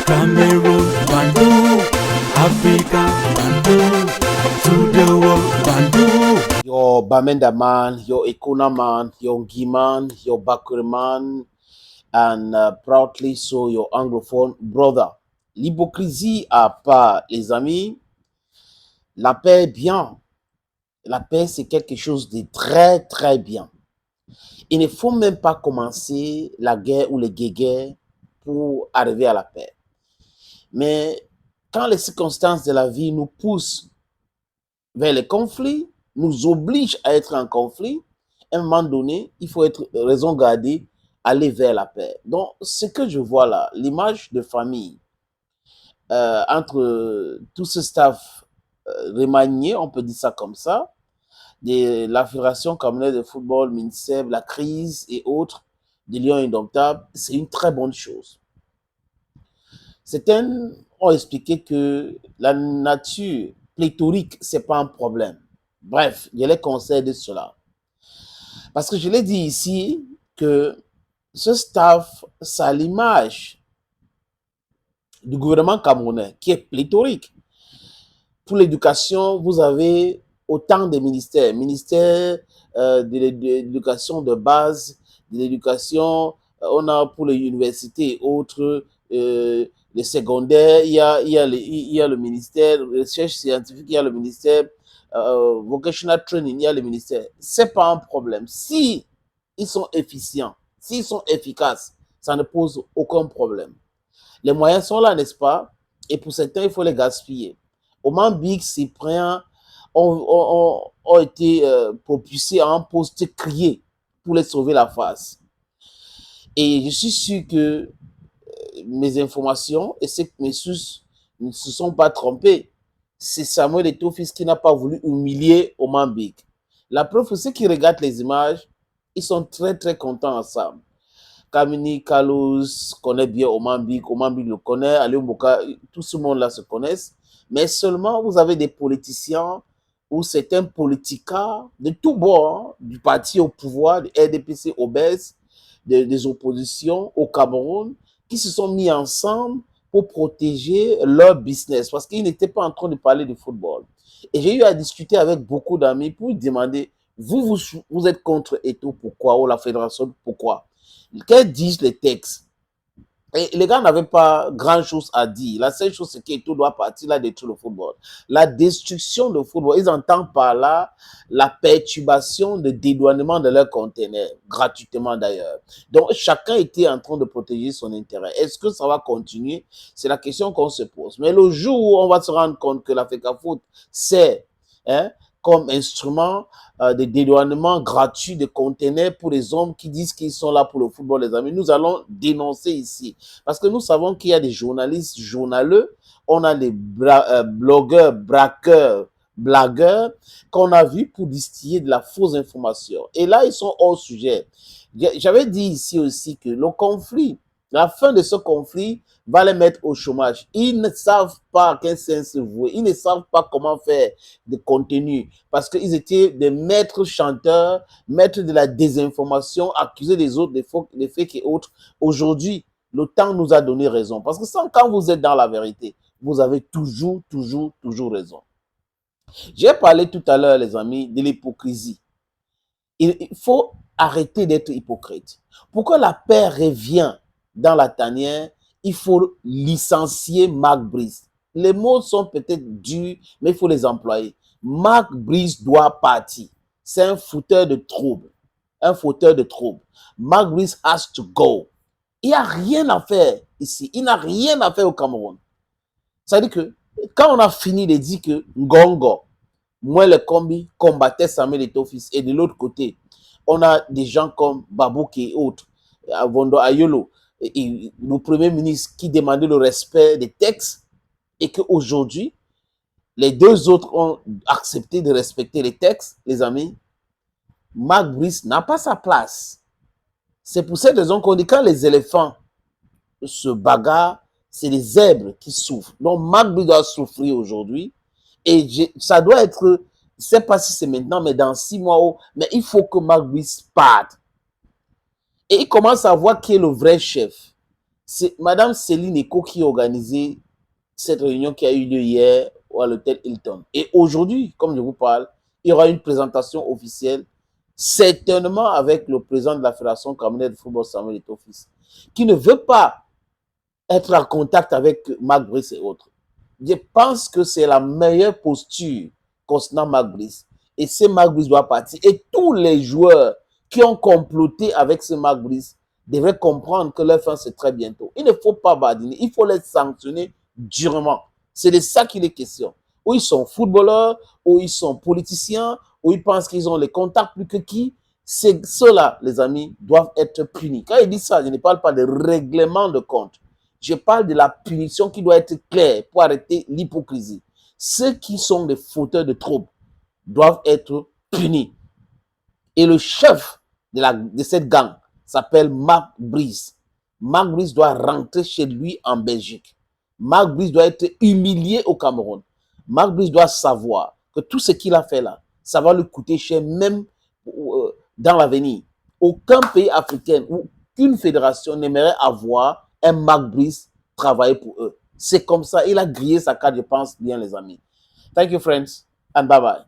Cameroon, Bandung, Africa, Bandung, to the world, Bandung. Your Bamenda man, your Ekuna man, your Ngi man, your Bakure man, and proudly so your anglophone brother. L'hypocrisie à part, les amis, la paix est bien. La paix, c'est quelque chose de très, très bien. Il ne faut même pas commencer la guerre ou les guerres pour arriver à la paix. Mais quand les circonstances de la vie nous poussent vers les conflits, nous obligent à être en conflit, à un moment donné, il faut être raison gardée, aller vers la paix. Donc, ce que je vois là, l'image de famille entre tout ce staff remanié, on peut dire ça comme ça, de la Fédération camerounaise de football, MINSEB, la crise et autres, des Lions indomptables, c'est une très bonne chose. Certains ont expliqué que la nature pléthorique, ce n'est pas un problème. Bref, je les conseille de cela. Parce que je l'ai dit ici que ce staff, ça a l'image du gouvernement camerounais qui est pléthorique. Pour l'éducation, vous avez autant de ministères. Ministère de l'éducation de base, de l'éducation, on a pour les universités et autres, les secondaires, il y a le ministère de recherche scientifique, il y a le ministère vocational training, il y a le ministère. Ce n'est pas un problème. Si ils sont efficients, s'ils sont efficaces, ça ne pose aucun problème. Les moyens sont là, n'est-ce pas? Et pour certains, il faut les gaspiller. Au Mambik, Cyprien ont été propulsés à un poste crié pour les sauver la face. Et je suis sûr que mes informations et que mes sources ne se sont pas trompés. C'est Samuel Eto'o-Fils qui n'a pas voulu humilier au Mambik. La preuve, ceux qui regardent les images, ils sont très, très contents ensemble. Kamini Kalos connaît bien Omambik le connaît, Aliou Mboka, tout ce monde-là se connaissent. Mais seulement, vous avez des politiciens ou certains politiciens de tout bord, du parti au pouvoir, du RDPC au BES, des oppositions au Cameroun, qui se sont mis ensemble pour protéger leur business, parce qu'ils n'étaient pas en train de parler de football. Et j'ai eu à discuter avec beaucoup d'amis pour demander, vous êtes contre Eto'o, pourquoi? Ou la fédération, pourquoi? Qu'elles disent les textes. Et les gars n'avaient pas grand-chose à dire. La seule chose, c'est qu'Eto'o doit partir là détruire le football. La destruction du football, ils entendent par là la perturbation de dédouanement de leurs conteneurs, gratuitement d'ailleurs. Donc, chacun était en train de protéger son intérêt. Est-ce que ça va continuer? C'est la question qu'on se pose. Mais le jour où on va se rendre compte que la FECAFOOT, c'est comme instrument de dédouanement gratuit de conteneurs pour les hommes qui disent qu'ils sont là pour le football, les amis. Nous allons dénoncer ici. Parce que nous savons qu'il y a des journalistes journaleux, on a des blogueurs, braqueurs, blagueurs qu'on a vus pour distiller de la fausse information. Et là, ils sont hors sujet. J'avais dit ici aussi que le conflit, la fin de ce conflit va les mettre au chômage. Ils ne savent pas à quel sens se vouer. Ils ne savent pas comment faire de contenu parce qu'ils étaient des maîtres chanteurs, maîtres de la désinformation, accusés des autres, des fakes et autres. Aujourd'hui, le temps nous a donné raison. Parce que quand vous êtes dans la vérité, vous avez toujours raison. J'ai parlé tout à l'heure, les amis, de l'hypocrisie. Il faut arrêter d'être hypocrite. Pourquoi la paix revient dans la tanière? Il faut licencier Mark Brice. Les mots sont peut-être durs, mais il faut les employer. Mark Brice doit partir. C'est un fauteur de troubles. Un fauteur de troubles. Mark Brice has to go. Il n'y a rien à faire ici. Il n'a rien à faire au Cameroun. Ça veut dire que quand on a fini de dire que Ngongo, moi le combi, combattait Samuel Eto'o-Fils, et de l'autre côté, on a des gens comme Babouke et autres, Avondo Ayolo, et le premier ministre qui demandait le respect des textes, et qu'aujourd'hui, les deux autres ont accepté de respecter les textes, les amis. Mark Brice n'a pas sa place. C'est pour cette raison qu'on dit quand les éléphants se bagarrent, c'est les zèbres qui souffrent. Donc Mark Brice doit souffrir aujourd'hui. Et ça doit être, je ne sais pas si c'est maintenant, mais dans 6 mois, mais il faut que Mark Brice parte. Et il commence à voir qui est le vrai chef. C'est Madame Céline Eco qui a organisé cette réunion qui a eu lieu hier à l'hôtel Hilton. Et aujourd'hui, comme je vous parle, il y aura une présentation officielle, certainement avec le président de la Fédération camerounaise de football, Samuel Eto'o-Fils, qui ne veut pas être en contact avec Marc Brice et autres. Je pense que c'est la meilleure posture concernant Marc Brice. Et ce Marc Brice doit partir. Et tous les joueurs qui ont comploté avec ce Marc Brice devraient comprendre que leur fin, c'est très bientôt. Il ne faut pas badiner, il faut les sanctionner durement. C'est de ça qu'il est question. Ou ils sont footballeurs, ou ils sont politiciens, ou ils pensent qu'ils ont les contacts plus que qui. Ceux-là, les amis, doivent être punis. Quand il dit ça, je ne parle pas de règlement de compte. Je parle de la punition qui doit être claire pour arrêter l'hypocrisie. Ceux qui sont des fauteurs de troubles doivent être punis. Et le chef de cette gang s'appelle Marc Brice. Marc Brice doit rentrer chez lui en Belgique. Marc Brice doit être humilié au Cameroun. Marc Brice doit savoir que tout ce qu'il a fait là, ça va lui coûter cher même dans l'avenir. Aucun pays africain ou qu'une fédération n'aimerait avoir un Marc Brice travailler pour eux. C'est comme ça. Il a grillé sa carte, je pense bien, les amis. Thank you, friends, and bye-bye.